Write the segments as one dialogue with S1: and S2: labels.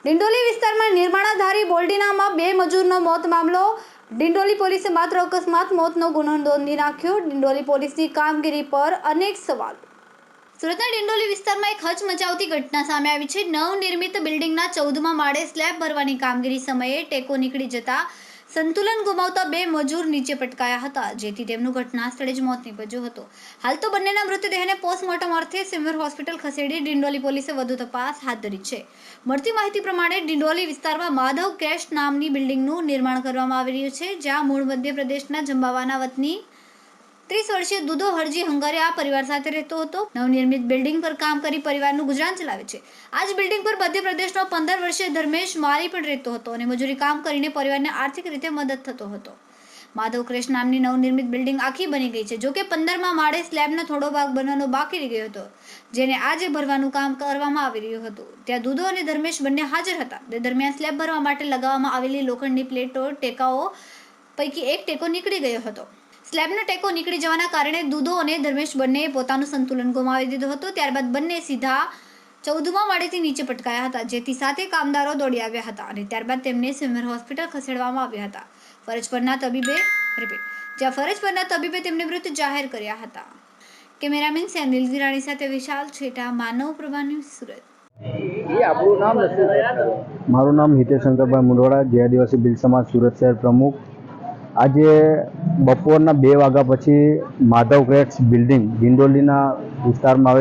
S1: ડિંડોલી વિસ્તારમાં નિર્માણાધારી બોલ્ડીનામાં 2 મજૂરનો મોત મામલો. ડિંડોલી પોલીસે માત્ર અકસ્માત મોતનો ગુનો નોંધી નાખ્યો. ડિંડોલી પોલીસની કામગીરી પર અનેક સવાલ. સુરતના ડિંડોલી વિસ્તારમાં એક હચમચાવતી ઘટના સામે આવી છે. નવનિર્મિત બિલ્ડિંગના 14મા માળે સ્લેબ ભરવાની કામગીરી સમયે ટેકો નીકળી જતા સંતુલન ગુમાવતા 2 મજૂર નીચે પટકાયા હતા, જેથી તેમનું ઘટના સ્થળે જ મોત નીપજ્યું હતું. હાલ તો બંનેના મૃતદેહને પોસ્ટમોર્ટમ અર્થે સિમર હોસ્પિટલ ખસેડી ડિંડોલી પોલીસે વધુ તપાસ હાથ ધરી છે. મળતી માહિતી પ્રમાણે ડિંડોલી વિસ્તારમાં માધવ ક્રેશ નામની બિલ્ડિંગનું નિર્માણ કરવામાં આવી રહ્યું છે, જ્યાં મૂળ મધ્યપ્રદેશના જંબાવાના વતની 30 વર્ષીય દુધો હરજી હંગારિયા પરિવાર સાથે રહેતો હતો. નવનિર્મિત બિલ્ડિંગ પર કામ કરી પરિવારનું ગુજરાન ચલાવે છે. આ જ બિલ્ડિંગ પર મધ્યપ્રદેશનો 15 વર્ષીય ધર્મેશ મારી પણ રહેતો હતો અને મજૂરી કામ કરીને પરિવારને આર્થિક રીતે મદદ થતો હતો. માધવ ક્રેશ નામની નવનિર્મિત બિલ્ડિંગ આખી બની ગઈ છે. જોકે 15મા માળે સ્લેબનો થોડો ભાગ બનવાનો બાકી રહી ગયો હતો, જેને આજે ભરવાનું કામ કરવામાં આવી રહ્યું હતું. ત્યાં દુધો અને ધર્મેશ બંને હાજર હતા. તે દરમિયાન સ્લેબ ભરવા માટે લગાવવામાં આવેલી લોખંડની પ્લેટો ટેકાઓ પૈકી એક ટેકો નીકળી ગયો હતો. સ્લેબનો ટેકો નીકળી જવાના કારણે દુધો અને ધર્મેશ બંનેએ પોતાનું સંતુલન ગુમાવી દીધું હતું. ત્યારબાદ બંને સીધા 14મા માળેથી નીચે પટકાયા હતા, જેથી સાથે કામદારો દોડી આવ્યા હતા અને ત્યારબાદ તેમને સિમર હોસ્પિટલ ખસેડવામાં આવ્યા હતા. ફરજ પરના તબીબે તેમને મૃત જાહેર કર્યા હતા. કેમેરામેન સેનિલ ઝીરાણી સાથે વિશાલ છેટા, માનવ પ્રભા ન્યૂઝ, સુરત.
S2: મારું નામ હિતેશ શંકરભાઈ મુંડવાડા, જય આદિવાસી ભીલ સમાજ સુરત શહેર પ્રમુખ. આજે બપોરના 2 વાગ્યા પછી માધવ ક્રેશ બિલ્ડિંગ ડિંડોલી વિસ્તારમાં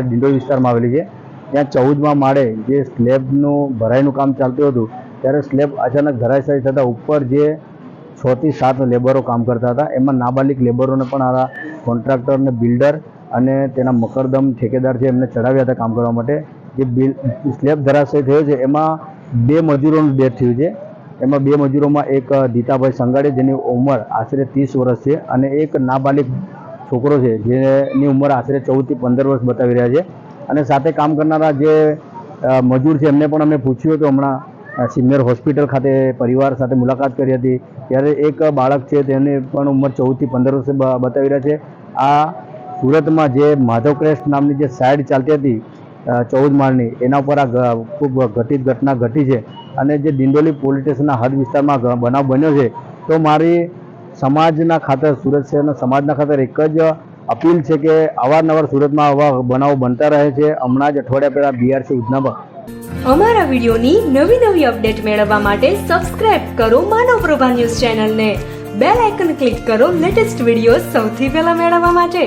S2: આવેલી છે. ત્યાં 14મા માળે જે સ્લેબનું ભરાઈનું કામ ચાલતું હતું, ત્યારે સ્લેબ અચાનક ધરાશાયી થતાં ઉપર જે 6 થી 7 લેબરો કામ કરતા હતા, એમાં નાબાલિગ લેબરોને પણ આ કોન્ટ્રાક્ટર ને બિલ્ડર અને તેના મકરદમ ઠેકેદાર છે એમને ચડાવ્યા હતા કામ કરવા માટે. જે સ્લેબ ધરાશાયી થયો છે એમાં 2 મજૂરોનું ડેથ થયું છે. એમાં 2 મજૂરોમાં એક દીતાભાઈ સંગાડે, જેની ઉંમર આશરે 30 વર્ષ છે, અને એક નાબાલિગ છોકરો છે જેની ઉંમર આશરે 14 થી 15 વર્ષ બતાવી રહ્યા છે. અને સાથે કામ કરનારા જે મજૂર છે એમને પણ અમે પૂછ્યું હતું. હમણાં સિનિયર હોસ્પિટલ ખાતે પરિવાર સાથે મુલાકાત કરી હતી, ત્યારે એક બાળક છે તેની પણ ઉંમર 14 થી 15 વર્ષ બતાવી રહ્યા છે. આ સુરતમાં જે માધવ ક્રેશ નામની જે સાઇડ ચાલતી હતી 14 માળની, એના ઉપર આ ખૂબ ઘટિત ઘટના ઘટી છે. અને જે ડિંડોલી પોલીસ સ્ટેશનના હદ વિસ્તારમાં બનાવ બન્યો છે, તો મારી સમાજના ખાતર, સુરત શહેરના સમાજના ખાતર એક જ અપીલ છે કે અવારનવાર સુરતમાં આવા બનાવો બનતા રહે છે. હમણાં જ અઠવાડિયા પહેલાં BRC ઉધનામાં
S3: અમારા વિડીયોની નવી અપડેટ મેળવવા માટે સબસ્ક્રાઇબ કરો માનવ પ્રભા ન્યૂઝ ચેનલને. બેલ આઇકન ક્લિક કરો લેટેસ્ટ વિડીયો સૌથી પહેલા મેળવવા માટે.